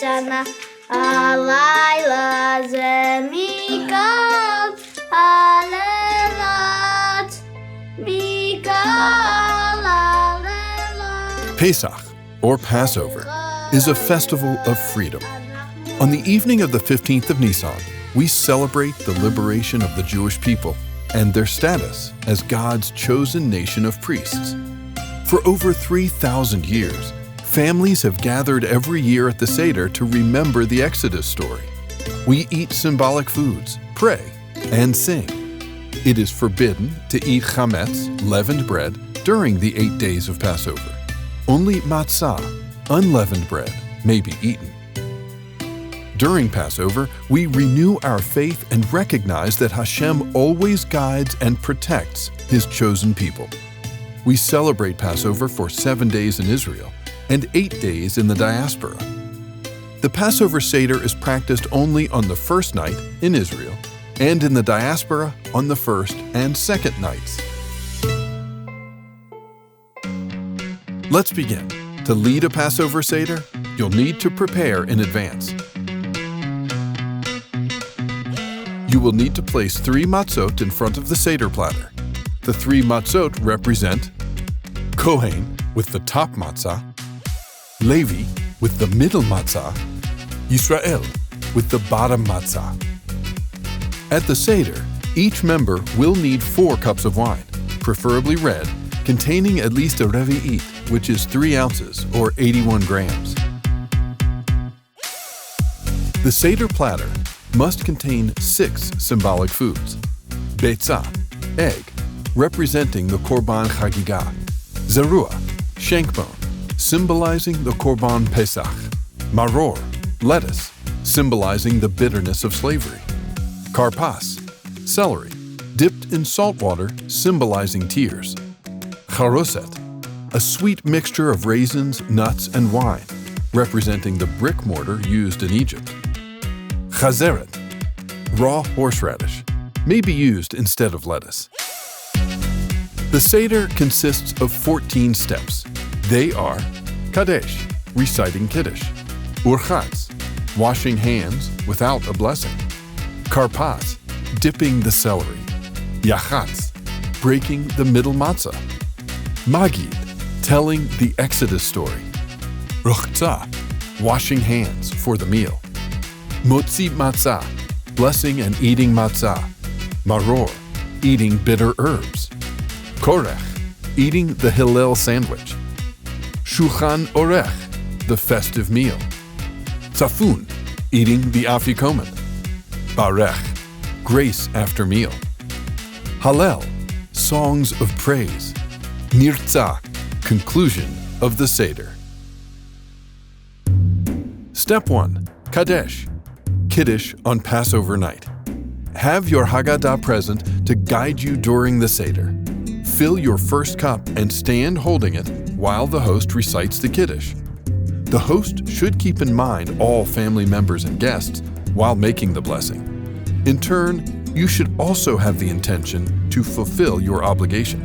השנה, הלילה זה מכל הלילות, מכל הלילות. Pesach, or Passover, is a festival of freedom. On the evening of the 15th of Nisan, we celebrate the liberation of the Jewish people and their status as God's chosen nation of priests. For over 3,000 years, families have gathered every year at the Seder to remember the Exodus story. We eat symbolic foods, pray, and sing. It is forbidden to eat chametz, leavened bread, during the 8 days of Passover. Only matzah, unleavened bread, may be eaten. During Passover, we renew our faith and recognize that Hashem always guides and protects His chosen people. We celebrate Passover for 7 days in Israel and 8 days in the diaspora. The Passover Seder is practiced only on the first night in Israel and in the diaspora on the first and second nights. Let's begin. To lead a Passover Seder, you'll need to prepare in advance. You will need to place 3 matzot in front of the Seder platter. The 3 matzot represent Kohen with the top matzah, Levi with the middle matzah, Yisrael with the bottom matzah. At the Seder, each member will need 4 cups of wine, preferably red, containing at least a Revi't, which is 3 ounces or 81 grams. The Seder platter must contain 6 symbolic foods. Beitzah, egg, representing the Korban Chagigah. Zerua, shankbone, symbolizing the Korban Pesach. Maror, lettuce, symbolizing the bitterness of slavery. KARPAS, celery, dipped in salt water, symbolizing tears. Charoset, a sweet mixture of raisins, nuts, and wine, representing the brick mortar used in Egypt. Chazeret, raw horseradish, may be used instead of lettuce. The Seder consists of 14 steps. They are KADDESH, reciting KIDDUSH, URHATZ, washing hands without a blessing, KARPAS, dipping the celery, YACHATZ, breaking the middle matzah, Magid, telling the Exodus story, RUCHTZA, washing hands for the meal, Motzi matzah, blessing and eating matzah, MAROR, eating bitter herbs, KORECH, eating the Hillel sandwich, Shulchan Orech, the festive meal, Tzafun, eating the afikomen, Barech, grace after meal, Hallel, songs of praise, Nirtzah, conclusion of the Seder. Step 1. KADDESH, Kiddush on Passover night. Have your Haggadah present to guide you during the Seder. Fill your first cup and stand holding it while the host recites the Kiddush. The host should keep in mind all family members and guests while making the blessing. In turn, you should also have the intention to fulfill your obligation.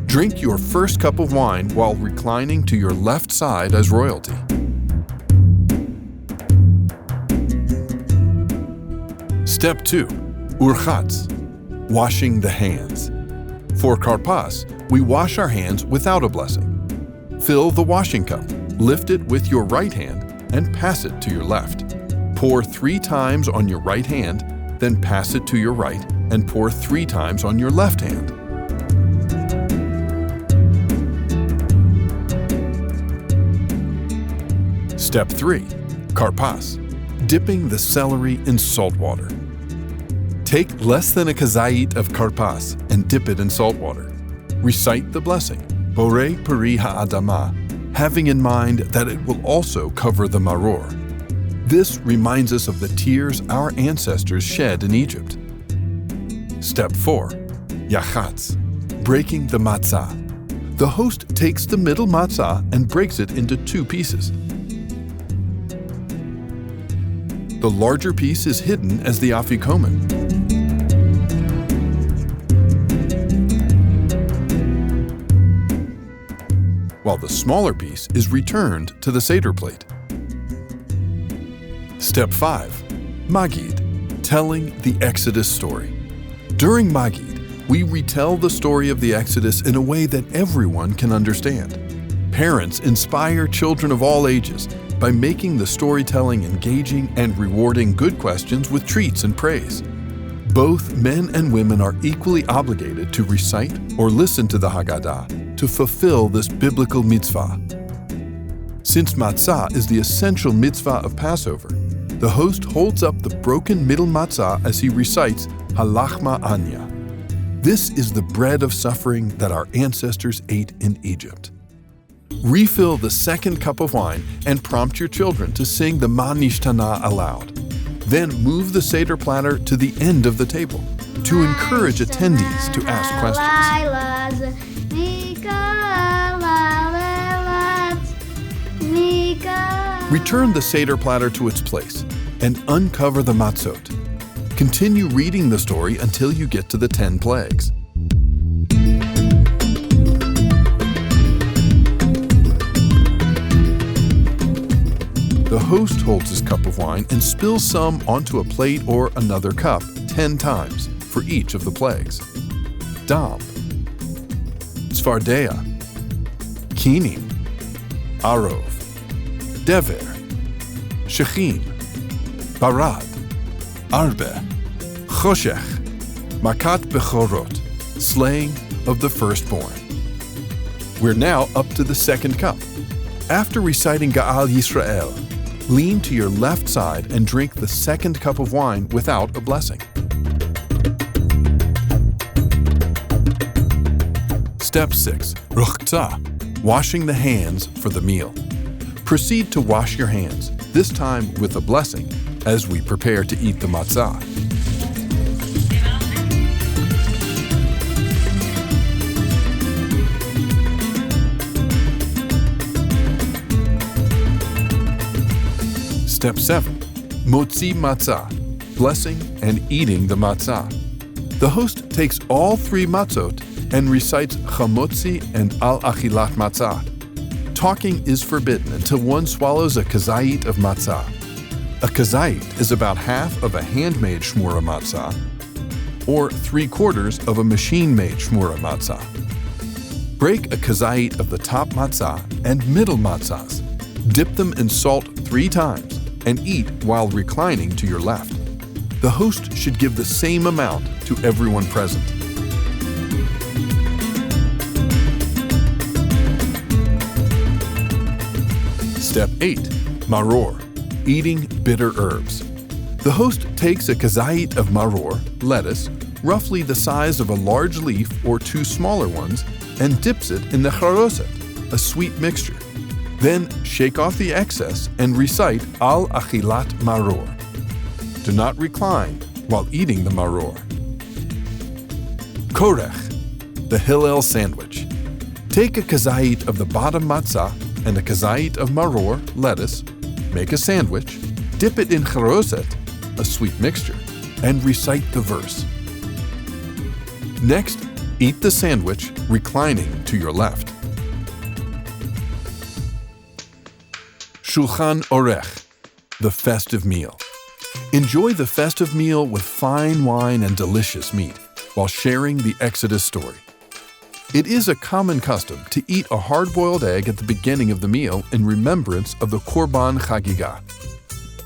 Drink your first cup of wine while reclining to your left side as royalty. Step 2. URHATZ, washing the hands. For KARPAS, we wash our hands without a blessing. Fill the washing cup, lift it with your right hand, and pass it to your left. Pour 3 times on your right hand, then pass it to your right, and pour 3 times on your left hand. Step 3. KARPAS, dipping the celery in salt water. Take less than a kazait of KARPAS and dip it in salt water. Recite the blessing, Borei Peri Ha'adama, having in mind that it will also cover the maror. This reminds us of the tears our ancestors shed in Egypt. Step 4. YACHATZ, breaking the matzah. The host takes the middle matzah and breaks it into 2 pieces. The larger piece is hidden as the afikomen. While the smaller piece is returned to the Seder plate. Step 5. Magid, telling the Exodus story. During Magid, we retell the story of the Exodus in a way that everyone can understand. Parents inspire children of all ages by making the storytelling engaging and rewarding good questions with treats and praise. Both men and women are equally obligated to recite or listen to the Haggadah to fulfill this biblical mitzvah. Since matzah is the essential mitzvah of Passover, the host holds up the broken middle matzah as he recites Halachma Anya. This is the bread of suffering that our ancestors ate in Egypt. Refill the second cup of wine and prompt your children to sing the Ma Nishtana aloud. Then move the Seder platter to the end of the table to encourage attendees to ask questions. Return the Seder platter to its place and uncover the matzot. Continue reading the story until you get to the 10 plagues. The host holds his cup of wine and spills some onto a plate or another cup 10 times for each of the plagues. Dam, Tzfardea, Kinim, Arov, Dever, Shechin, Barad, Arbe, Choshech, Makat Bechorot, slaying of the firstborn. We're now up to the second cup. After reciting Ga'al Yisrael, lean to your left side and drink the second cup of wine without a blessing. Step 6. Ruchza, washing the hands for the meal. Proceed to wash your hands, this time with a blessing, as we prepare to eat the matzah. Step 7. Motzi matzah, blessing and eating the matzah. The host takes all 3 matzot and recites chamotzi and al-achilat matzah. Talking is forbidden until one swallows a kazait of matzah. A kazait is about half of a handmade shmura matzah, or 3/4 of a machine-made shmura matzah. Break a kazait of the top matzah and middle matzahs. Dip them in salt 3 times and eat while reclining to your left. The host should give the same amount to everyone present. Step 8. Maror, eating bitter herbs. The host takes a kazait of maror, lettuce, roughly the size of a large leaf or 2 smaller ones, and dips it in the charoset, a sweet mixture. Then shake off the excess and recite al-achilat maror. Do not recline while eating the maror. KORECH-kk, the Hillel sandwich. Take a kazait of the bottom matzah and a kazait of maror, lettuce, make a sandwich, dip it in charoset, a sweet mixture, and recite the verse. Next, eat the sandwich reclining to your left. Shulchan Orech, the festive meal. Enjoy the festive meal with fine wine and delicious meat while sharing the Exodus story. It is a common custom to eat a hard-boiled egg at the beginning of the meal in remembrance of the Korban Chagiga.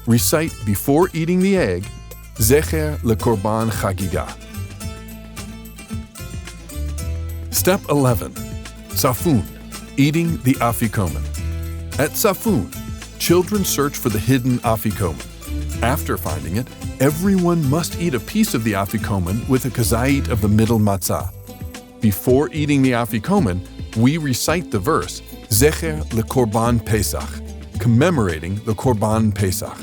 Recite before eating the egg, Zecher leKorban Chagiga. Step 11. Safun, eating the afikomen. At Safun, children search for the hidden afikomen. After finding it, everyone must eat a piece of the afikomen with a kazait of the middle matzah. Before eating the afikomen, we recite the verse, Zecher leKorban Pesach, commemorating the Korban Pesach.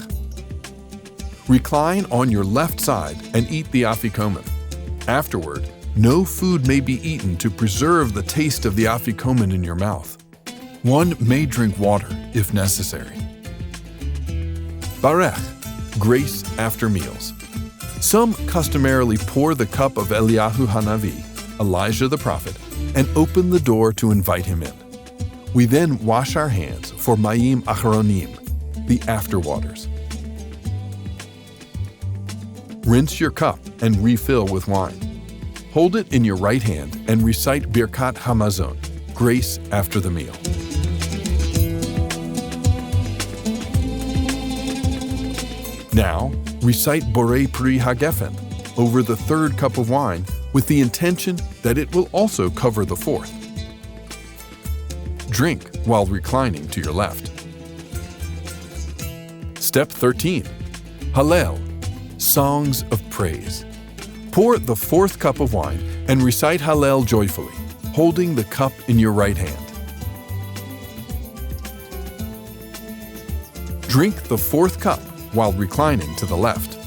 Recline on your left side and eat the afikomen. Afterward, no food may be eaten to preserve the taste of the afikomen in your mouth. One may drink water if necessary. Barech, grace after meals. Some customarily pour the cup of Eliyahu Hanavi, Elijah the prophet, and open the door to invite him in. We then wash our hands for Mayim Acharonim, the afterwaters. Rinse your cup and refill with wine. Hold it in your right hand and recite Birkat Hamazon, grace after the meal. Now, recite Borei Pri HaGefen over the third cup of wine with the intention that it will also cover the fourth. Drink while reclining to your left. Step 13. Hallel, songs of praise. Pour the fourth cup of wine and recite Hallel joyfully, holding the cup in your right hand. Drink the fourth cup while reclining to the left.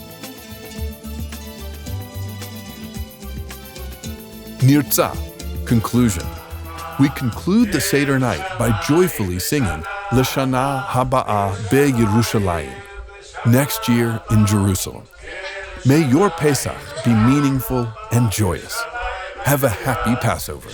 Nirtzah, conclusion. We conclude the Seder night by joyfully singing L'Shana Haba'ah Be-Yerushalayim, next year in Jerusalem. May your Pesach be meaningful and joyous. Have a happy Passover.